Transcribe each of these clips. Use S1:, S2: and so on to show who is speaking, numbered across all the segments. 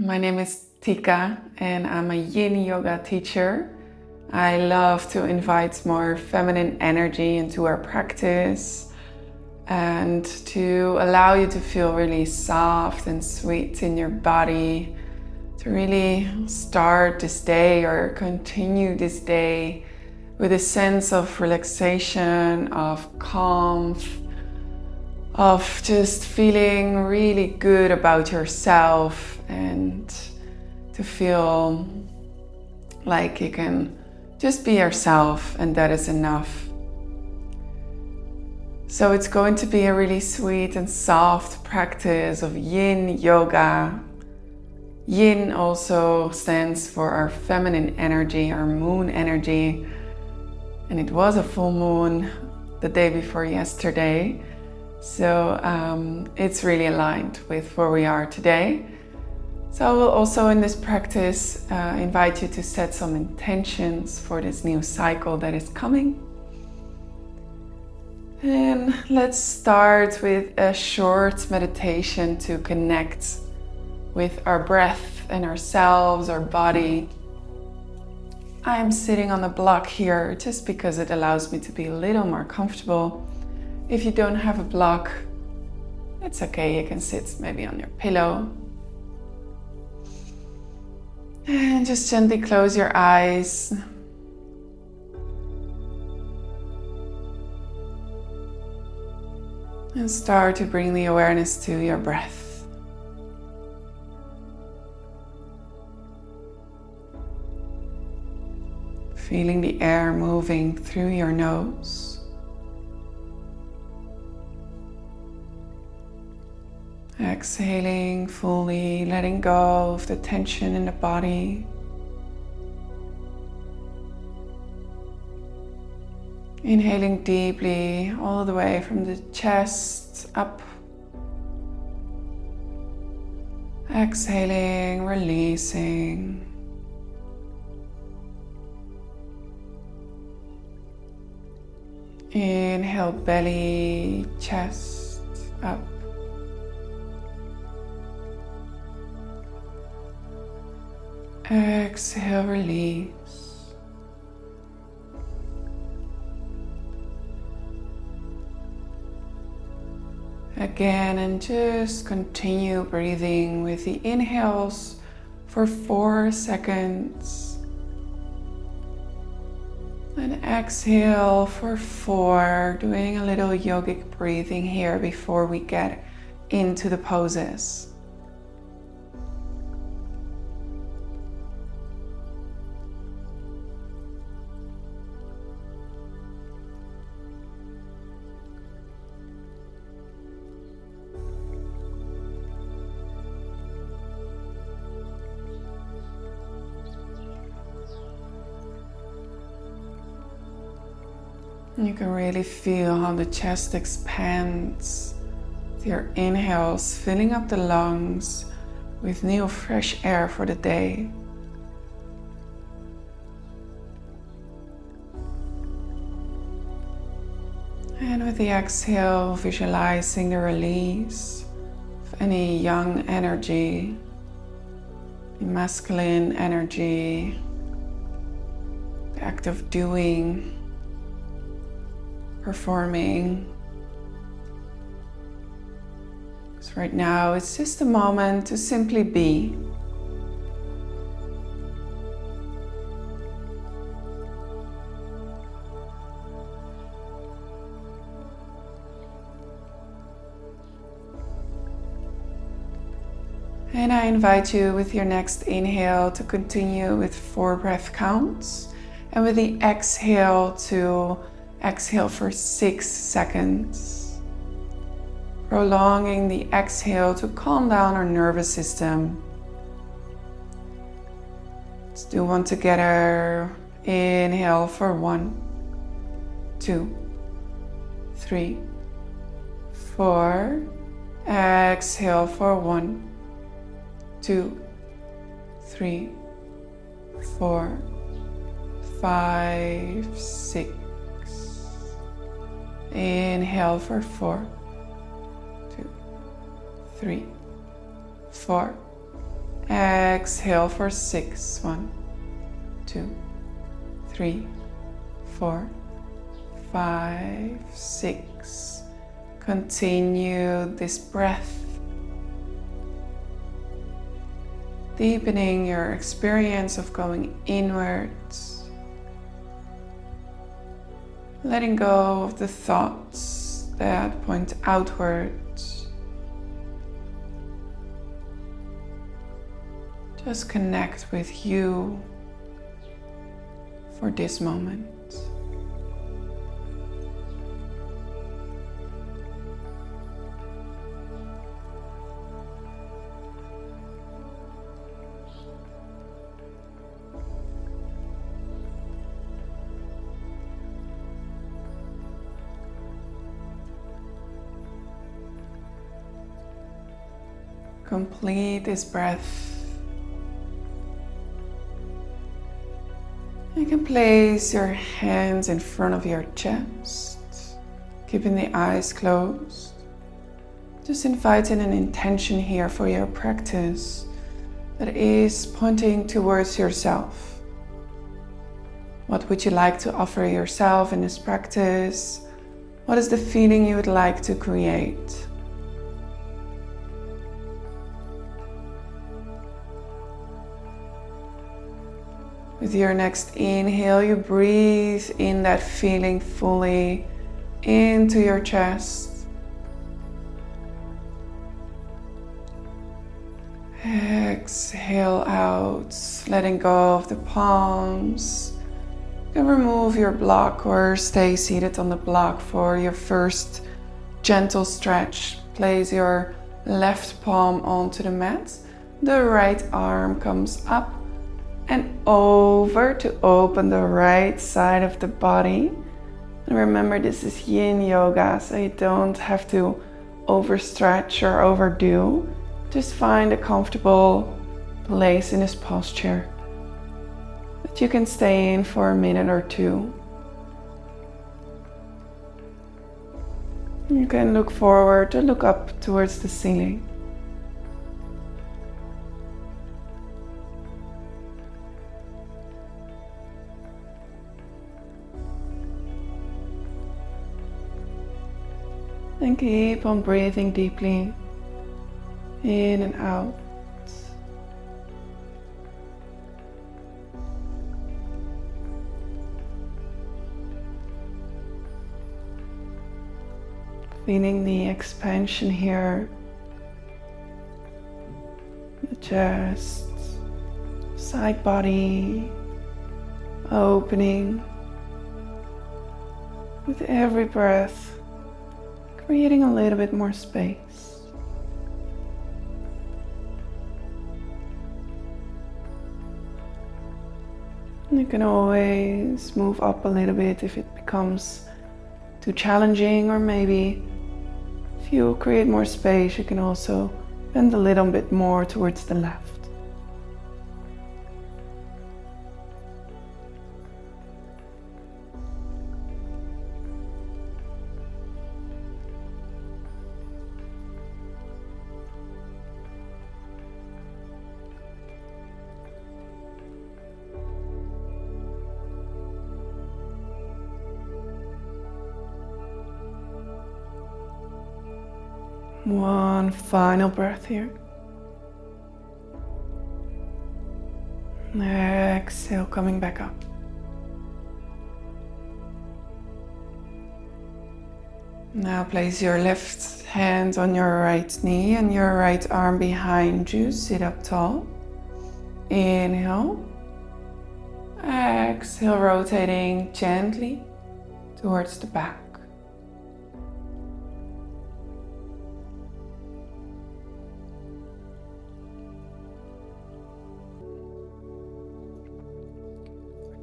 S1: My name is Tika and I'm a Yin Yoga teacher. I love to invite more feminine energy into our practice and to allow you to feel really soft and sweet in your body, to really start this day or continue this day with a sense of relaxation, of calm, of just feeling really good about yourself and to feel like you can just be yourself and that is enough. So it's going to be a really sweet and soft practice of Yin Yoga. Yin also stands for our feminine energy, our moon energy. And it was a full moon the day before yesterday. So it's really aligned with where we are today. So I will also in this practice invite you to set some intentions for this new cycle that is coming. And let's start with a short meditation to connect with our breath and ourselves, our body. I'm sitting on a block here just because it allows me to be a little more comfortable. If you don't have a block, it's okay, you can sit maybe on your pillow. And just gently close your eyes. And start to bring the awareness to your breath. Feeling the air moving through your nose. Exhaling fully, letting go of the tension in the body. Inhaling deeply all the way from the chest up. Exhaling, releasing. Inhale, belly, chest up. Exhale, release. Again, and just continue breathing with the inhales for 4 seconds. And exhale for 4, doing a little yogic breathing here before we get into the poses. You can really feel how the chest expands with your inhales, filling up the lungs with new fresh air for the day. And with the exhale, visualizing the release of any yang energy, the masculine energy, the act of doing, performing. So right now it's just a moment to simply be. And I invite you with your next inhale to continue with 4 breath counts, and with the exhale to exhale for 6 seconds, prolonging the exhale to calm down our nervous system. Let's do one together. Inhale for 1, 2, 3, 4. Exhale for 1, 2, 3, 4, 5, 6. Inhale for 4, 2, 3, 4. Exhale for 6. 1, 2, 3, 4, 5, 6. Continue this breath, deepening your experience of going inwards, letting go of the thoughts that point outwards. Just connect with you for this moment. Complete this breath. You can place your hands in front of your chest, keeping the eyes closed. Just inviting an intention here for your practice that is pointing towards yourself. What would you like to offer yourself in this practice? What is the feeling you would like to create? With your next inhale, you breathe in that feeling fully into your chest. Exhale out, letting go of the palms. You can remove your block or stay seated on the block for your first gentle stretch. Place your left palm onto the mat. The right arm comes up and over to open the right side of the body. And remember, this is Yin Yoga, so you don't have to overstretch or overdo. Just find a comfortable place in this posture that you can stay in for a minute or two. You can look forward or look up towards the ceiling. And keep on breathing deeply in and out. Feeling the expansion here, the chest, side body, opening with every breath. Creating a little bit more space. And you can always move up a little bit if it becomes too challenging, or maybe if you create more space, you can also bend a little bit more towards the left. One final breath here. Exhale, coming back up. Now place your left hand on your right knee and your right arm behind you. Sit up tall. Inhale. Exhale, rotating gently towards the back.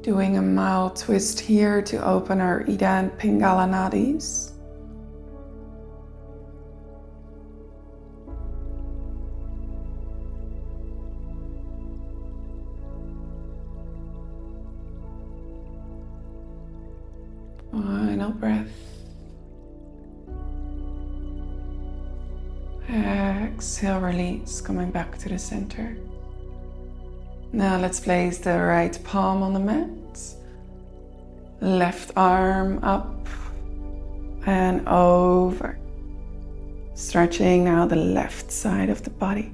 S1: Doing a mild twist here to open our Ida and Pingala nadis. Final breath. Exhale, release, coming back to the center. Now let's place the right palm on the mat. Left arm up and over. Stretching now the left side of the body.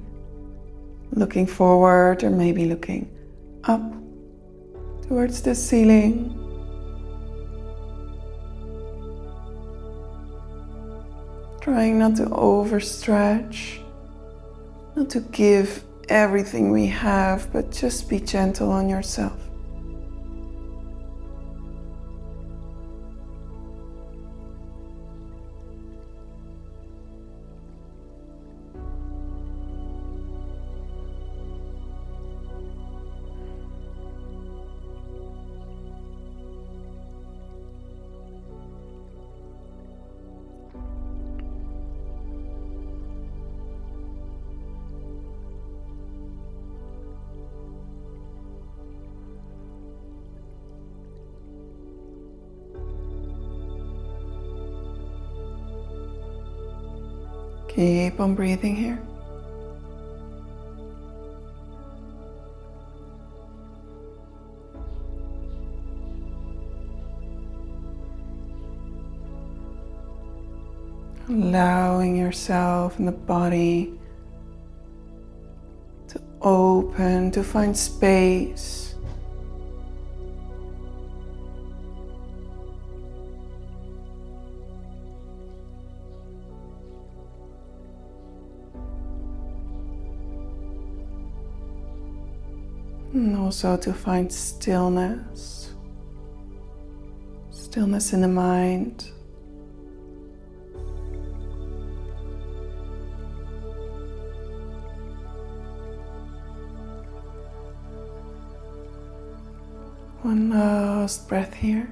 S1: Looking forward or maybe looking up towards the ceiling. Trying not to overstretch, not to give everything we have, but just be gentle on yourself. Keep on breathing here. Allowing yourself and the body to open, to find space. And also to find stillness. Stillness in the mind. One last breath here.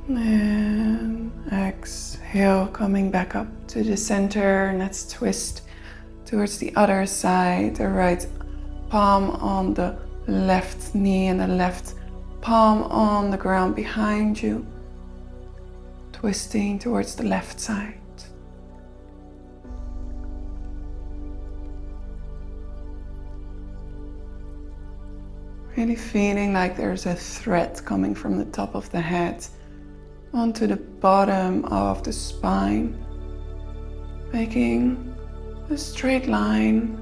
S1: And exhale, coming back up to the center. And let's twist towards the other side. The right palm on the left knee and the left palm on the ground behind you. Twisting towards the left side. Really feeling like there's a thread coming from the top of the head onto the bottom of the spine, making a straight line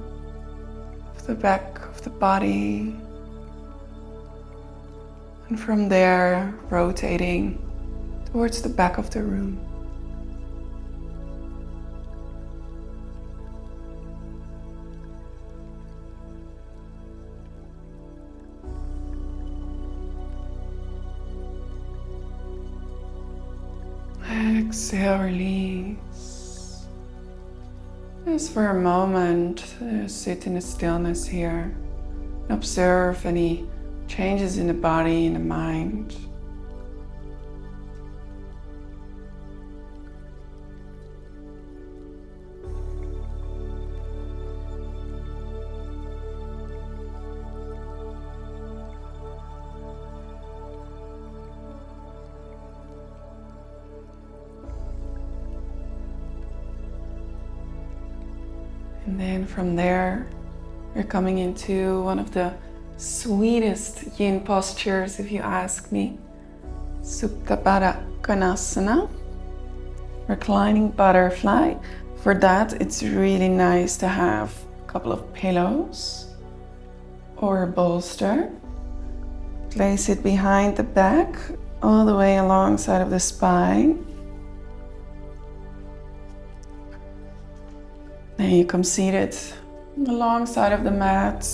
S1: of the back of the body, and from there rotating towards the back of the room. Exhale, release. Just for a moment, sit in the stillness here. Observe any changes in the body, in the mind. And then from there, you're coming into one of the sweetest yin postures, if you ask me. Supta Baddha Konasana, reclining butterfly. For that, it's really nice to have a couple of pillows or a bolster. Place it behind the back, all the way alongside of the spine. Then you come seated alongside of the mat,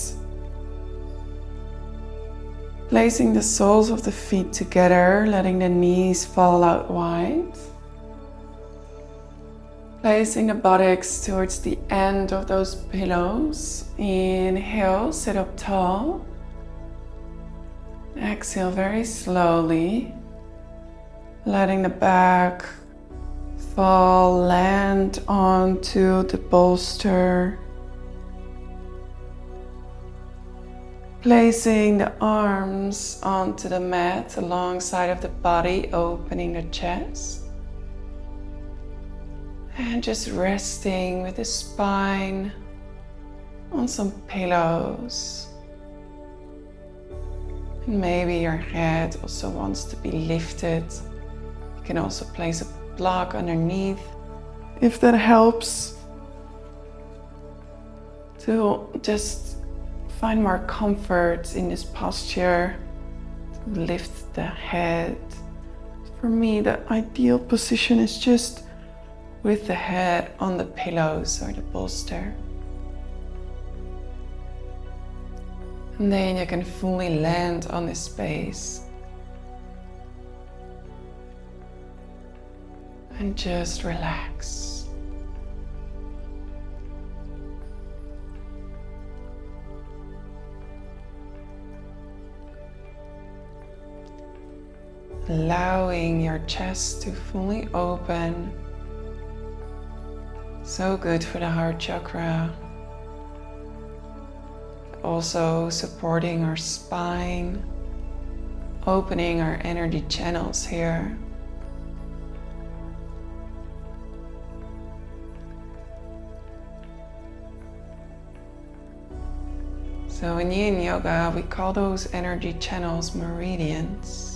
S1: placing the soles of the feet together, letting the knees fall out wide. Placing the buttocks towards the end of those pillows. Inhale, sit up tall. Exhale very slowly, letting the back fall, land onto the bolster. Placing the arms onto the mat alongside of the body, opening the chest. And just resting with the spine on some pillows. And maybe your head also wants to be lifted. You can also place a block underneath if that helps to just find more comfort in this posture. To lift the head. For me, the ideal position is just with the head on the pillows or the bolster. And then you can fully land on this space. And just relax. Allowing your chest to fully open. So good for the heart chakra. Also supporting our spine, opening our energy channels here. So in Yin Yoga, we call those energy channels meridians.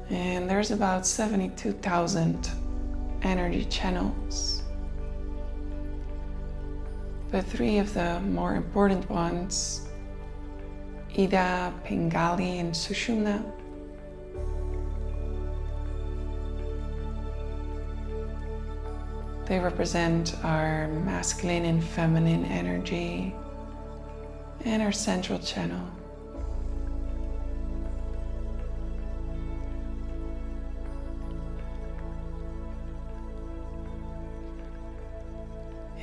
S1: And there's about 72,000 energy channels. But three of the more important ones, Ida, Pingali, and Sushumna, they represent our masculine and feminine energy and our central channel.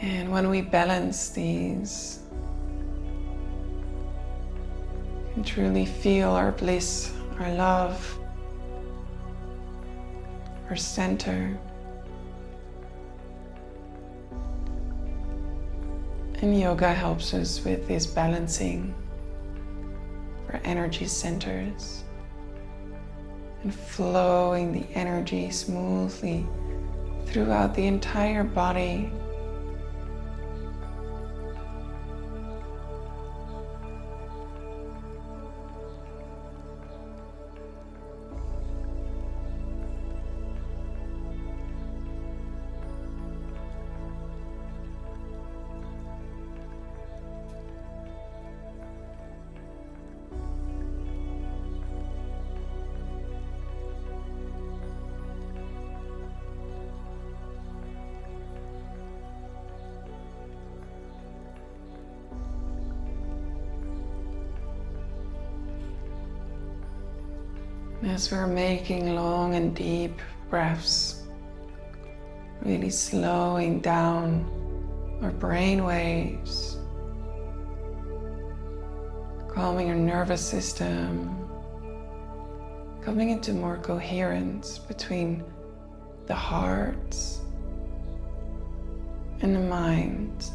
S1: And when we balance these, we can truly feel our bliss, our love, our center. And yoga helps us with this balancing for energy centers and flowing the energy smoothly throughout the entire body. As we're making long and deep breaths, really slowing down our brain waves, calming our nervous system, coming into more coherence between the heart and the mind.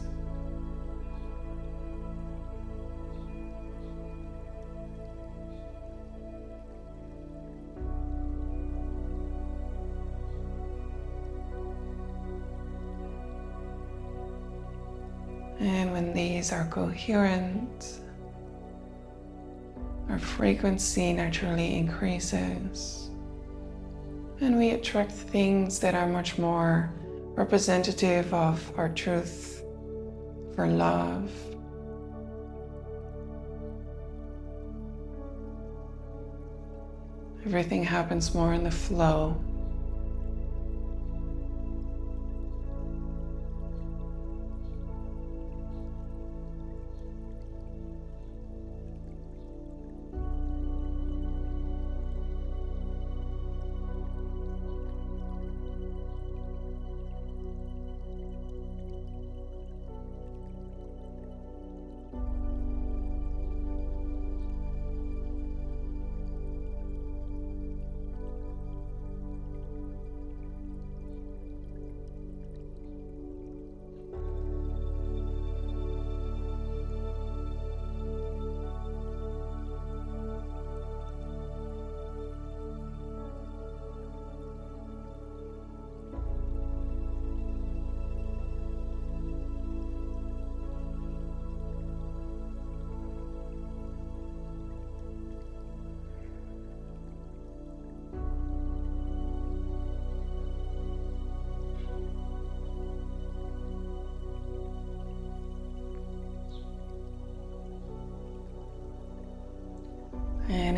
S1: And when these are coherent, our frequency naturally increases. And we attract things that are much more representative of our truth, of our love. Everything happens more in the flow.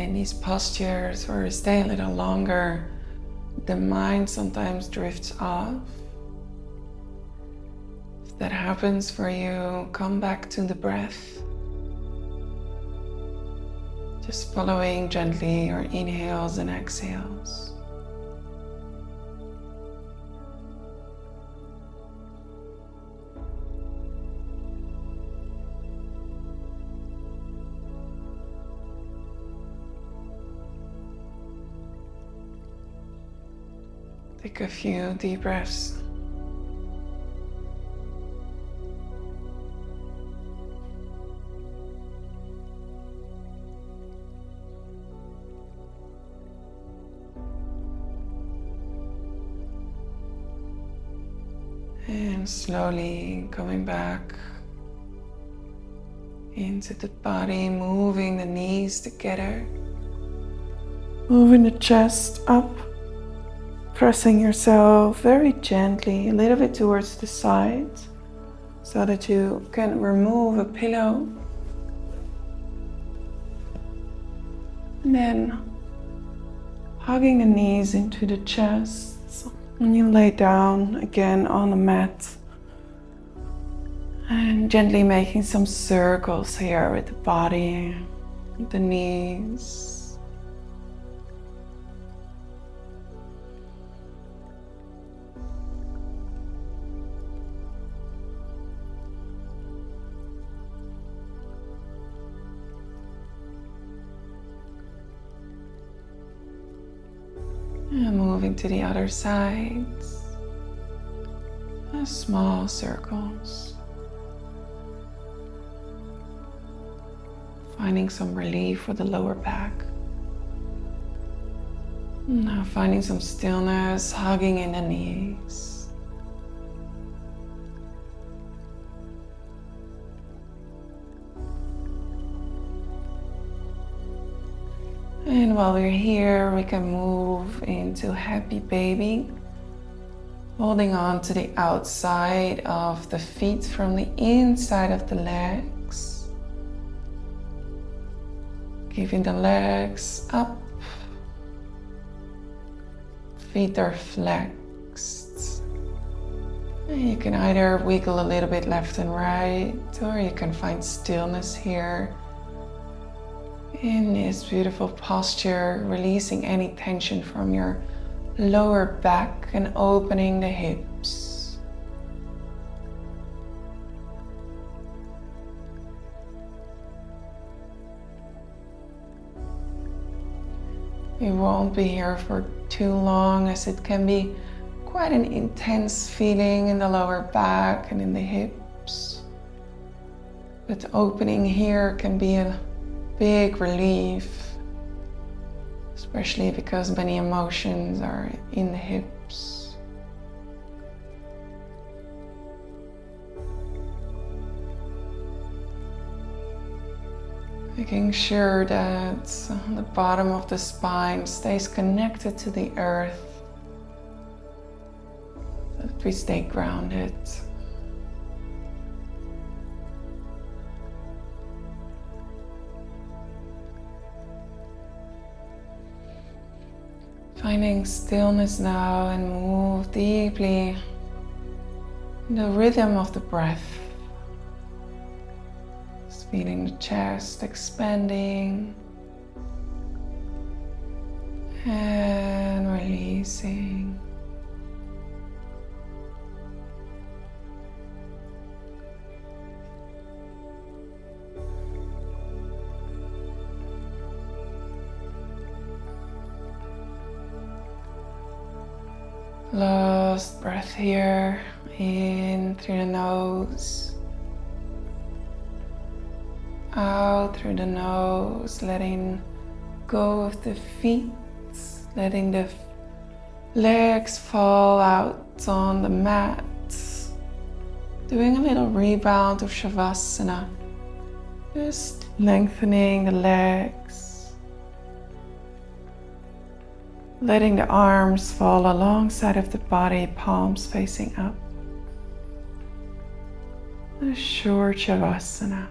S1: in these postures or stay a little longer, the mind sometimes drifts off. If that happens for you, come back to the breath. Just following gently your inhales and exhales. Take a few deep breaths. And slowly coming back into the body, moving the knees together, moving the chest up. Pressing yourself very gently a little bit towards the side so that you can remove a pillow. And then hugging the knees into the chest. And you lay down again on the mat. And gently making some circles here with the body, the knees. And moving to the other side, small circles. Finding some relief for the lower back. Now finding some stillness, hugging in the knees. And while we're here, we can move into happy baby, holding on to the outside of the feet from the inside of the legs. Keeping the legs up, feet are flexed. And you can either wiggle a little bit left and right, or you can find stillness here. In this beautiful posture, releasing any tension from your lower back and opening the hips. We won't be here for too long, as it can be quite an intense feeling in the lower back and in the hips. But opening here can be a big relief, especially because many emotions are in the hips. Making sure that the bottom of the spine stays connected to the earth, that we stay grounded. Finding stillness now and move deeply in the rhythm of the breath. Just feeling the chest expanding and releasing. Last breath here, in through the nose, out through the nose, letting go of the feet, letting the legs fall out on the mat, doing a little rebound of Savasana, just lengthening the legs. Letting the arms fall alongside of the body, palms facing up. A short Savasana.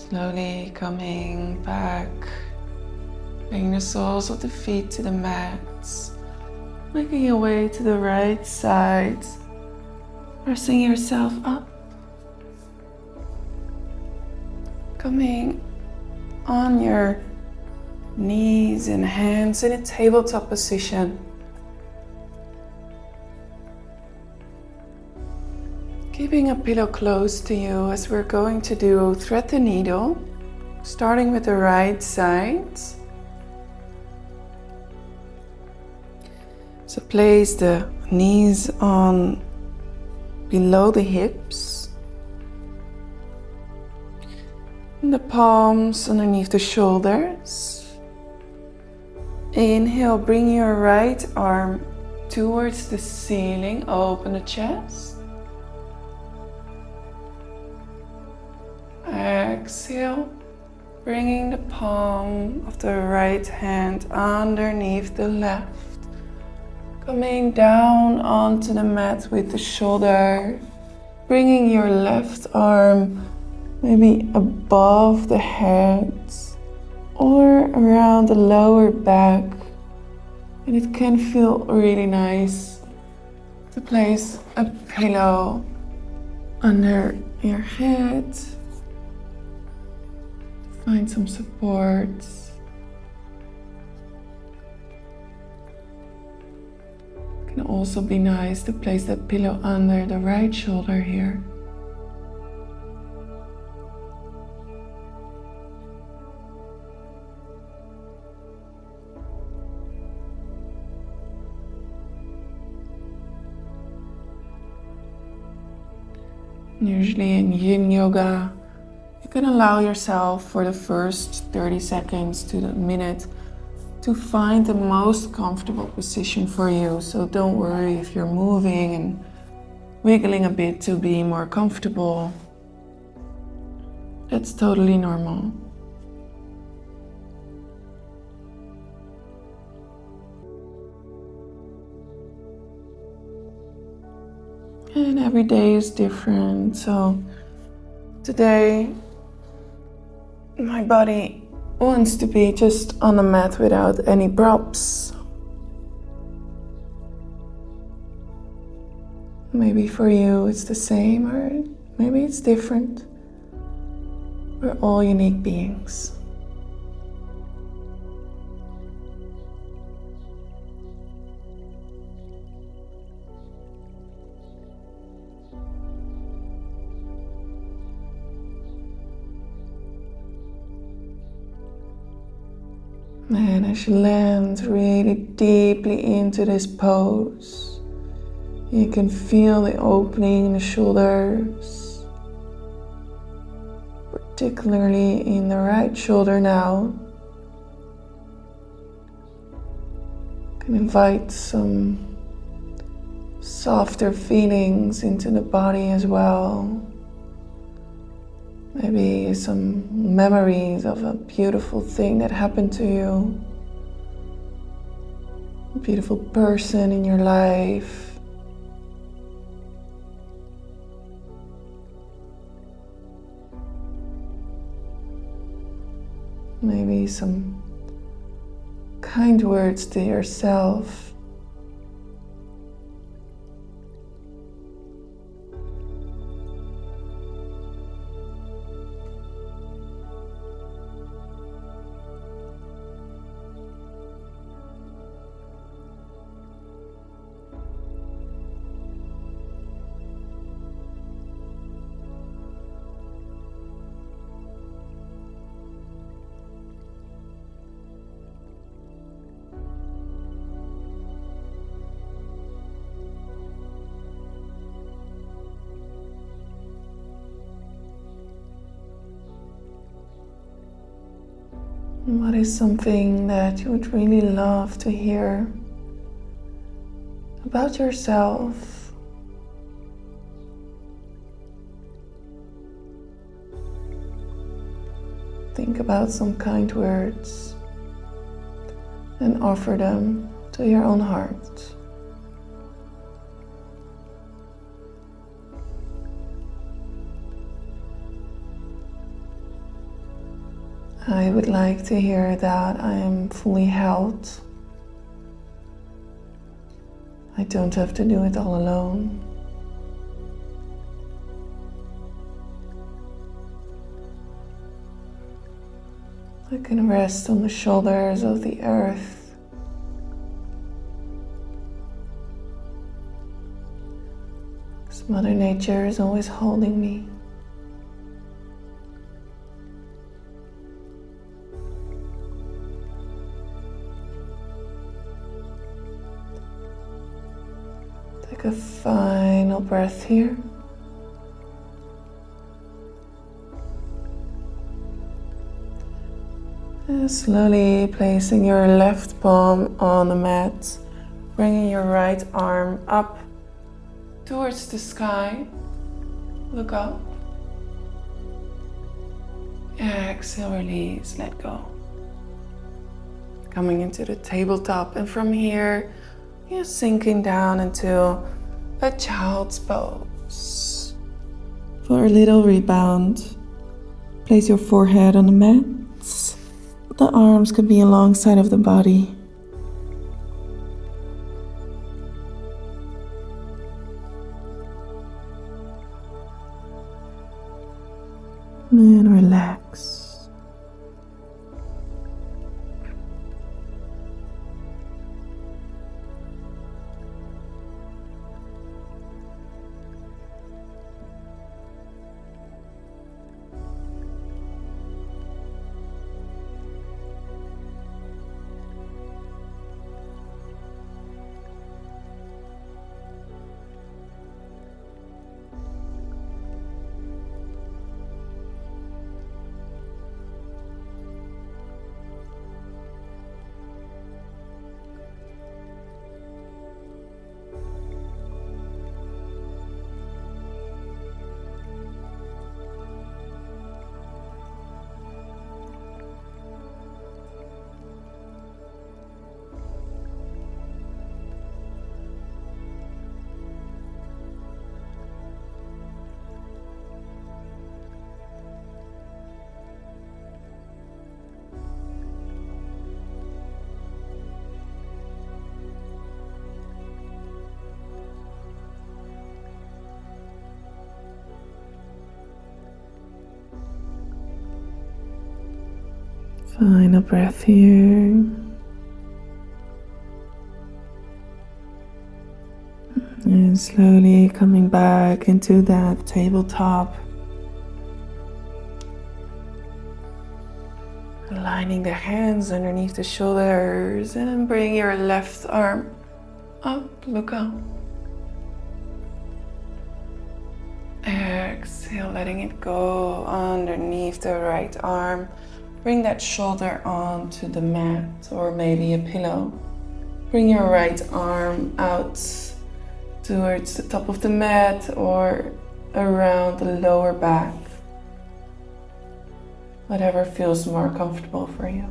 S1: Slowly coming back, bringing the soles of the feet to the mats, making your way to the right side, pressing yourself up, coming on your knees and hands in a tabletop position. Keeping a pillow close to you as we're going to do thread the needle, starting with the right side. So place the knees on below the hips, and the palms underneath the shoulders. Inhale, bring your right arm towards the ceiling, open the chest. Exhale, bringing the palm of the right hand underneath the left. Coming down onto the mat with the shoulder. Bringing your left arm maybe above the head or around the lower back. And it can feel really nice to place a pillow under your head. Find some support. It can also be nice to place that pillow under the right shoulder here. Usually in Yin Yoga, you can allow yourself for the first 30 seconds to the minute to find the most comfortable position for you. So don't worry if you're moving and wiggling a bit to be more comfortable. That's totally normal. And every day is different. So today, my body wants to be just on the mat without any props. Maybe for you it's the same, or maybe it's different. We're all unique beings. And as you land really deeply into this pose, you can feel the opening in the shoulders, particularly in the right shoulder now. You can invite some softer feelings into the body as well. Maybe some memories of a beautiful thing that happened to you, a beautiful person in your life. Maybe some kind words to yourself. What is something that you would really love to hear about yourself? Think about some kind words and offer them to your own heart. I would like to hear that I am fully held. I don't have to do it all alone. I can rest on the shoulders of the earth. Because Mother Nature is always holding me. Take a final breath here. And slowly placing your left palm on the mat, bringing your right arm up towards the sky. Look up. Exhale, release, let go. Coming into the tabletop, and from here, you're sinking down into a child's pose. For a little rebound, place your forehead on the mat. The arms could be alongside of the body. And relax. Final breath here. And slowly coming back into that tabletop. Aligning the hands underneath the shoulders and bring your left arm up, look up. Exhale, letting it go underneath the right arm. Bring that shoulder onto the mat or maybe a pillow. Bring your right arm out towards the top of the mat or around the lower back. Whatever feels more comfortable for you.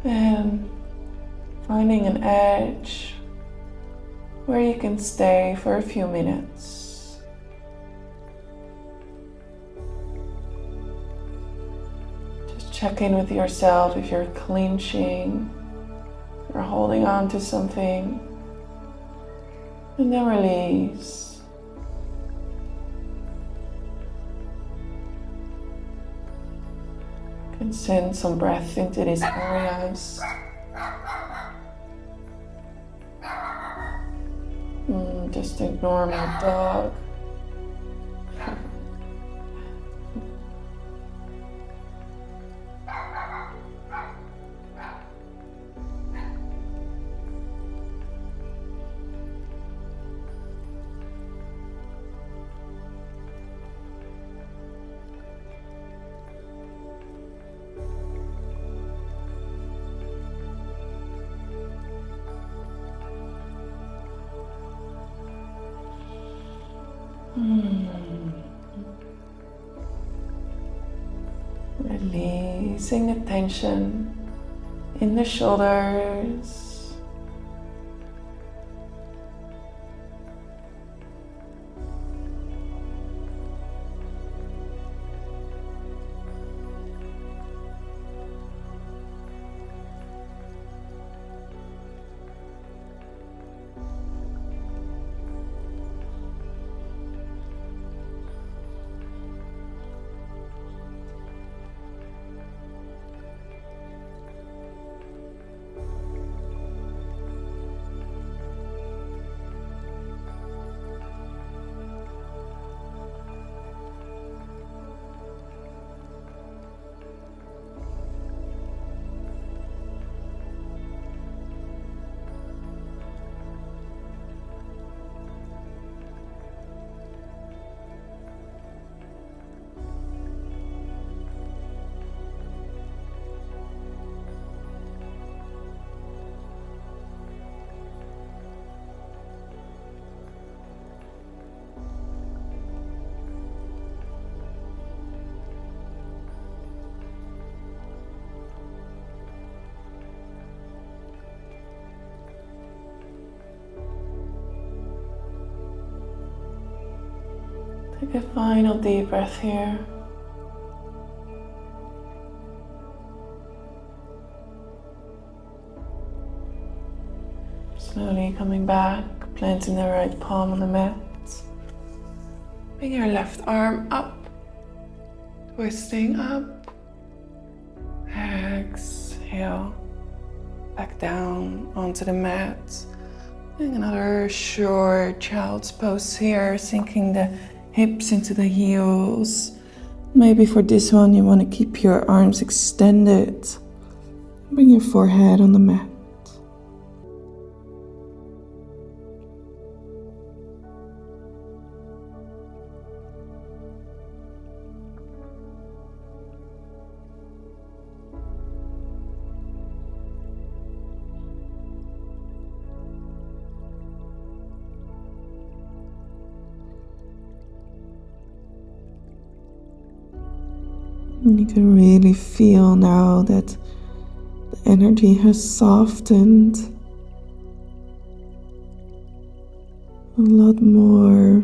S1: And finding an edge where you can stay for a few minutes. Check in with yourself if you're clenching, or holding on to something, and then release. You can send some breath into these areas. Just ignore my dog. Releasing the tension in the shoulders. Take a final deep breath here. Slowly coming back, planting the right palm on the mat. Bring your left arm up, twisting up. Exhale, back down onto the mat. Doing another short child's pose here, sinking the hips into the heels. Maybe for this one you want to keep your arms extended. Bring your forehead on the mat. And you can really feel now that the energy has softened. A lot more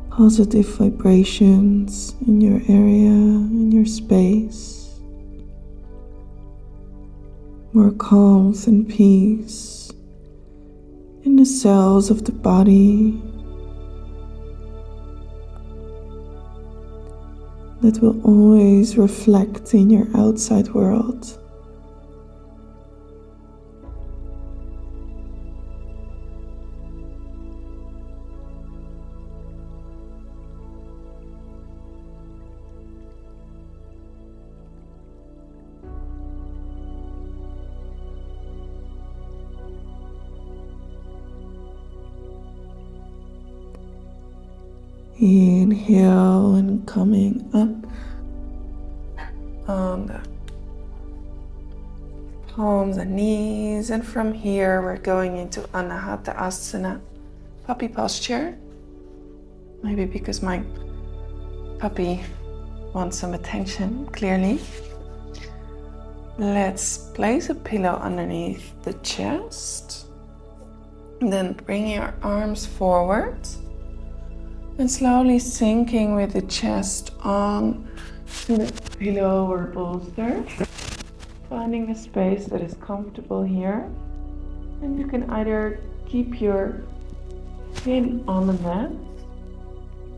S1: positive vibrations in your area, in your space. More calm and peace in the cells of the body. That will always reflect in your outside world. Inhale and coming up on the palms and knees, and from here we're going into Anahata Asana, puppy posture. Maybe because my puppy wants some attention, clearly. Let's place a pillow underneath the chest, and then bring your arms forward. And slowly sinking with the chest on to the pillow or bolster. Finding a space that is comfortable here. And you can either keep your chin on the mat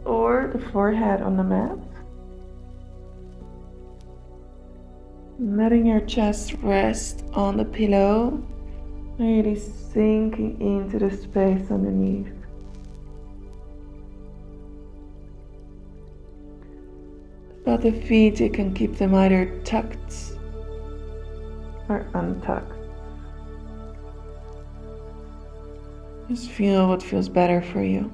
S1: or the forehead on the mat. Letting your chest rest on the pillow. Really sinking into the space underneath. But the feet, you can keep them either tucked or untucked. Just feel what feels better for you.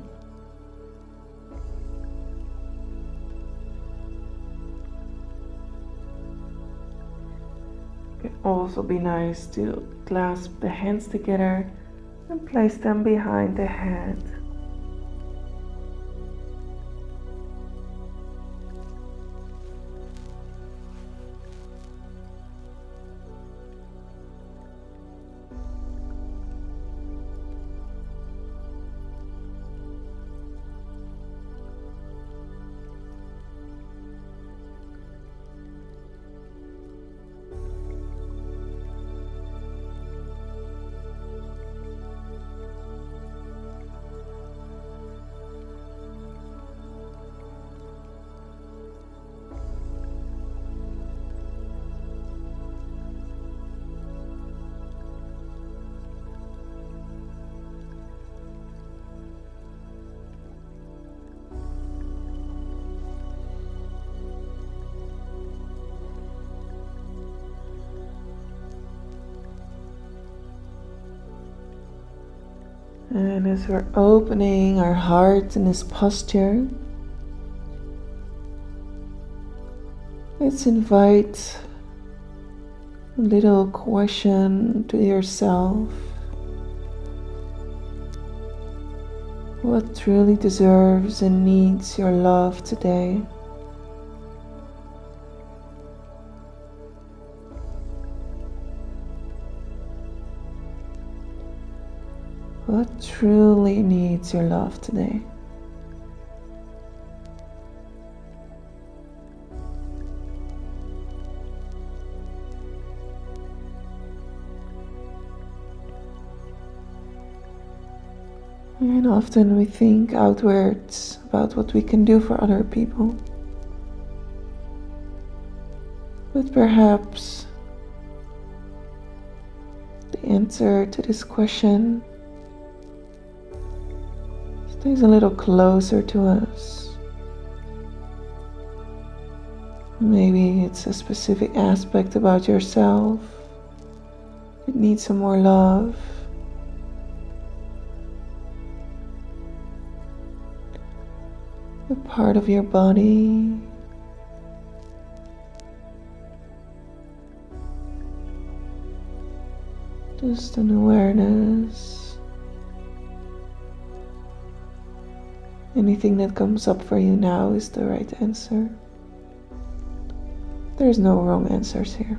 S1: It can also be nice to clasp the hands together and place them behind the head. And as we're opening our heart in this posture, let's invite a little question to yourself. What truly deserves and needs your love today? What truly needs your love today? And often we think outwards about what we can do for other people. But perhaps the answer to this question stays a little closer to us. Maybe it's a specific aspect about yourself that needs some more love. A part of your body. Just an awareness. Anything that comes up for you now is the right answer. There's no wrong answers here.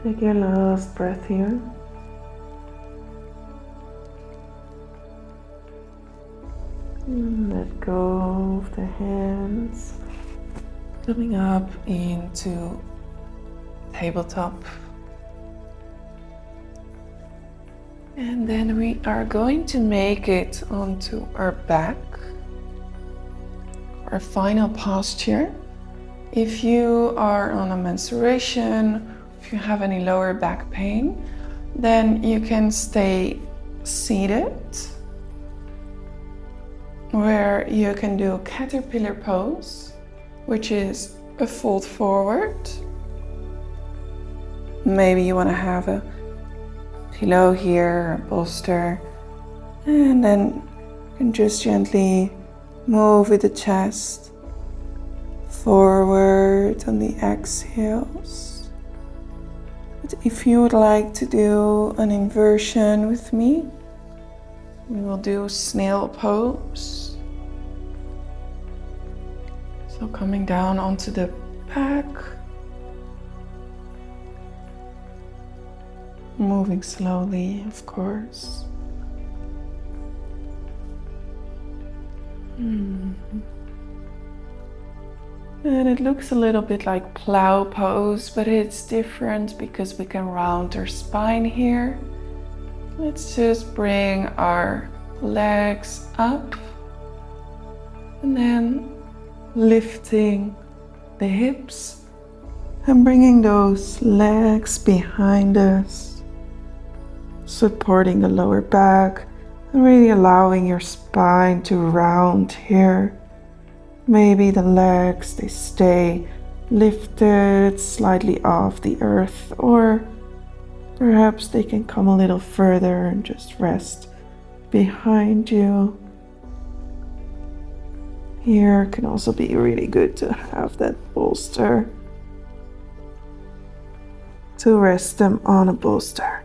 S1: Take your last breath here. And let go of the hands. Coming up into tabletop. And then we are going to make it onto our back. Our final posture. If you are on a menstruation, if you have any lower back pain, then you can stay seated, where you can do caterpillar pose, which is a fold forward. Maybe you want to have a pillow here, a bolster, and then you can just gently move with the chest forward on the exhales. But if you would like to do an inversion with me, we will do snail pose. So coming down onto the back, moving slowly, of course. And it looks a little bit like plow pose, but it's different because we can round our spine here. Let's just bring our legs up and then lifting the hips and bringing those legs behind us, supporting the lower back and really allowing your spine to round here. Maybe the legs, they stay lifted slightly off the earth, or perhaps they can come a little further and just rest behind you. Here can also be really good to have that bolster, to rest them on a bolster.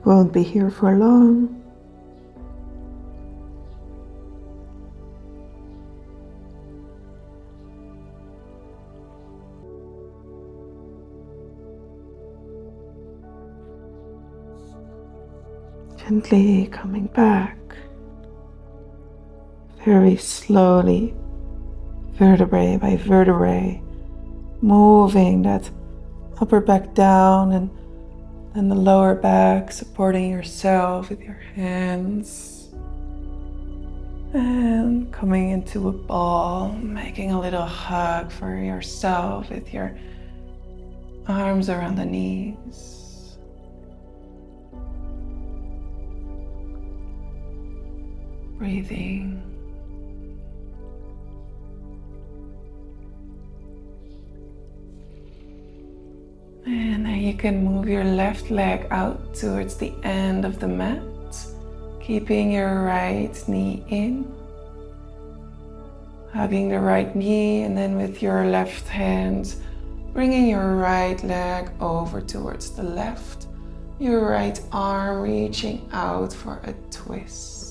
S1: Won't be here for long. Gently coming back, very slowly, vertebrae by vertebrae, moving that upper back down and then the lower back, supporting yourself with your hands. And coming into a ball, making a little hug for yourself with your arms around the knees. Breathing. And then you can move your left leg out towards the end of the mat, keeping your right knee in. Hugging the right knee, and then with your left hand, bringing your right leg over towards the left. Your right arm reaching out for a twist.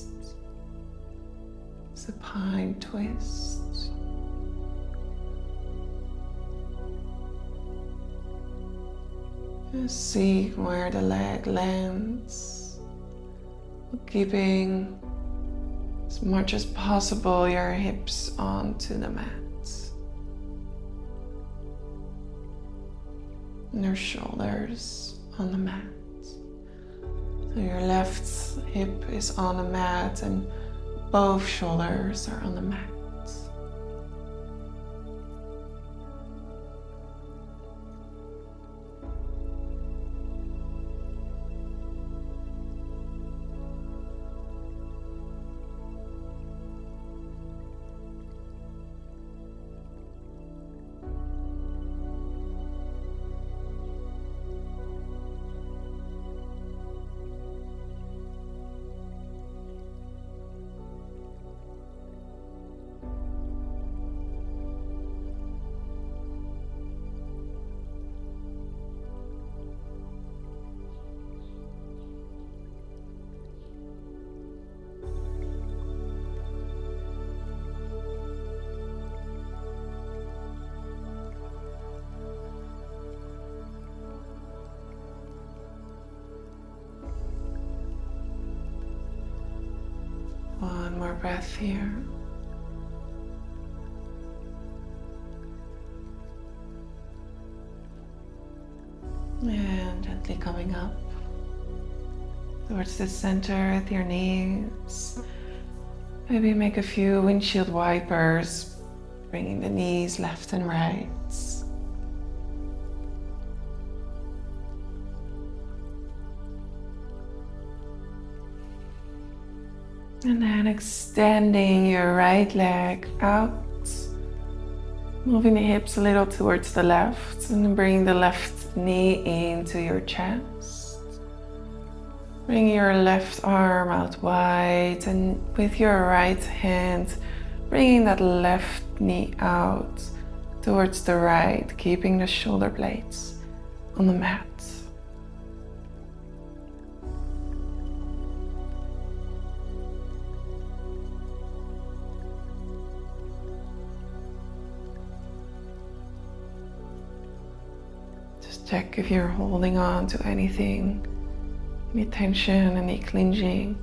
S1: Supine twist. Just see where the leg lands. Keeping as much as possible your hips onto the mat. And your shoulders on the mat. So your left hip is on the mat and both shoulders are on the mat. One more breath here. And gently coming up towards the center with your knees. Maybe make a few windshield wipers, bringing the knees left and right. And then extending your right leg out, moving the hips a little towards the left, and then bringing the left knee into your chest. Bring your left arm out wide, and with your right hand, bringing that left knee out towards the right, keeping the shoulder blades on the mat. Check if you're holding on to anything, any tension, any clinging.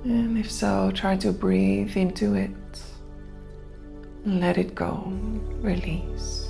S1: And if so, try to breathe into it and let it go, release.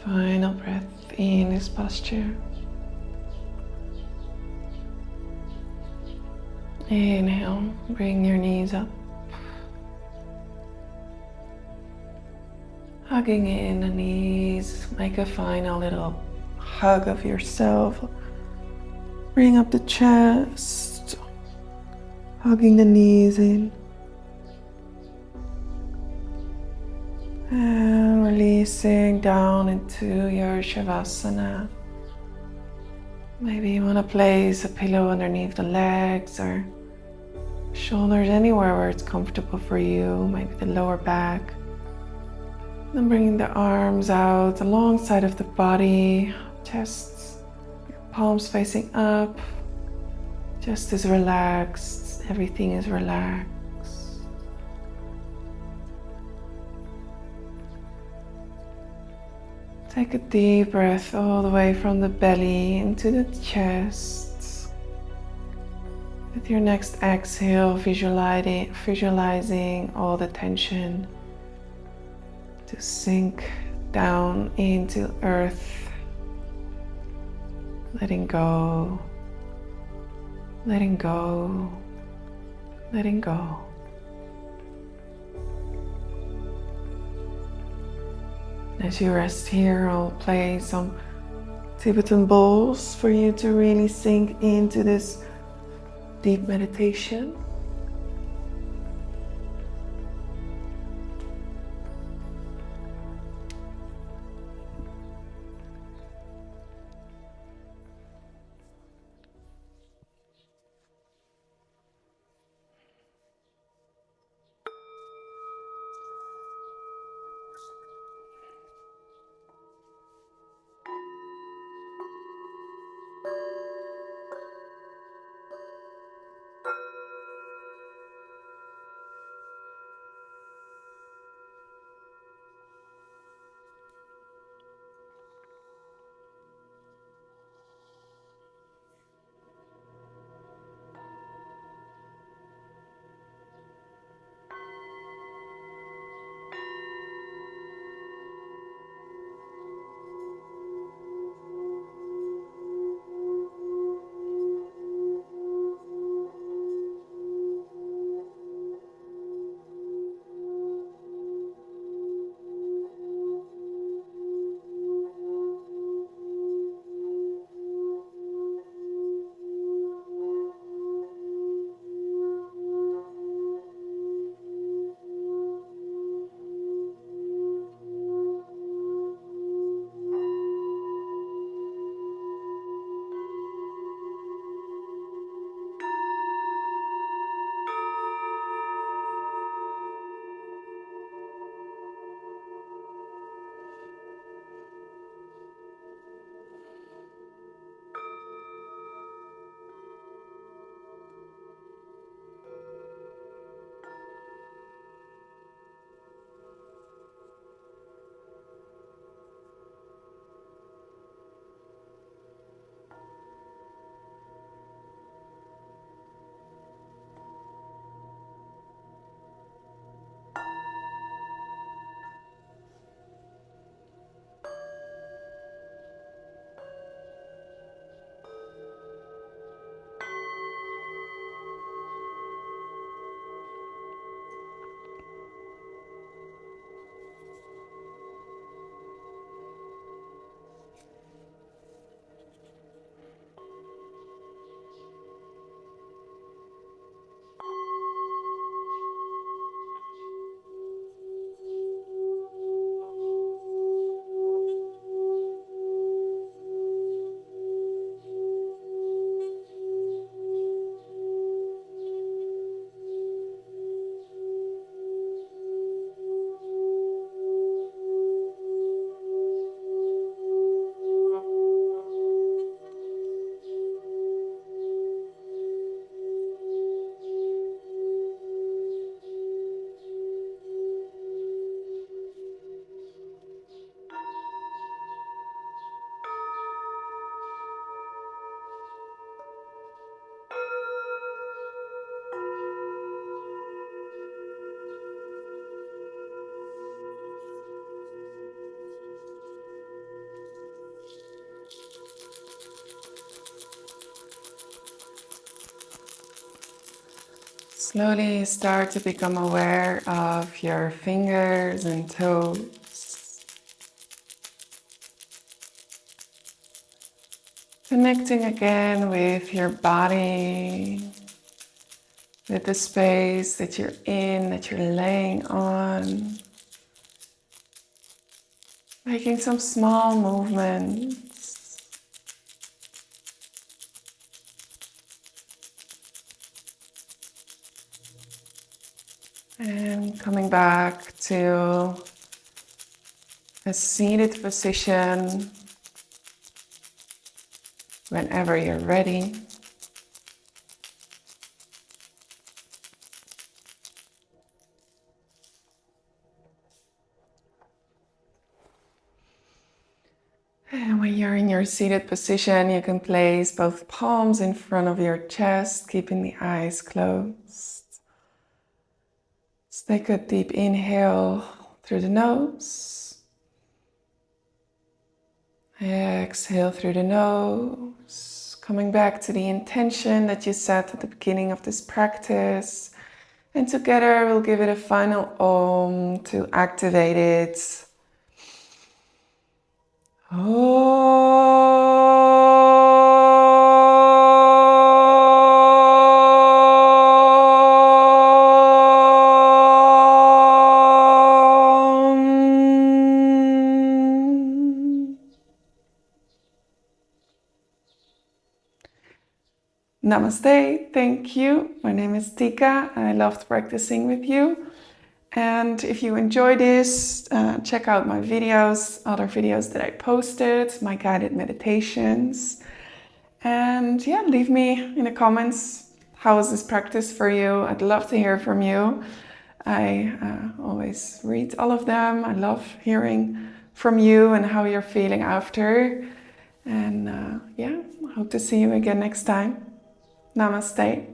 S1: Final breath in this posture. Inhale, bring your knees up. Hugging in the knees, make a final little hug of yourself. Bring up the chest, hugging the knees in. And releasing down into your Savasana. Maybe you want to place a pillow underneath the legs or shoulders, anywhere where it's comfortable for you, maybe the lower back. Then bringing the arms out alongside of the body, chest, your palms facing up. Chest is relaxed, everything is relaxed. Take a deep breath all the way from the belly into the chest. With your next exhale, visualizing all the tension to sink down into earth. Letting go, letting go, letting go. As you rest here, I'll play some Tibetan bowls for you to really sink into this deep meditation. Slowly start to become aware of your fingers and toes. Connecting again with your body, with the space that you're in, that you're laying on. Making some small movements. And coming back to a seated position whenever you're ready. And when you're in your seated position, you can place both palms in front of your chest, keeping the eyes closed. Let's take a deep inhale through the nose. Exhale through the nose. Coming back to the intention that you set at the beginning of this practice. And together we'll give it a final Om to activate it. Namaste, thank you. My name is Tika. I loved practicing with you. And if you enjoy this, check out my videos, other videos that I posted, my guided meditations. And yeah, leave me in the comments, how is this practice for you? I'd love to hear from you. I always read all of them. I love hearing from you and how you're feeling after. And yeah, I hope to see you again next time. Namaste.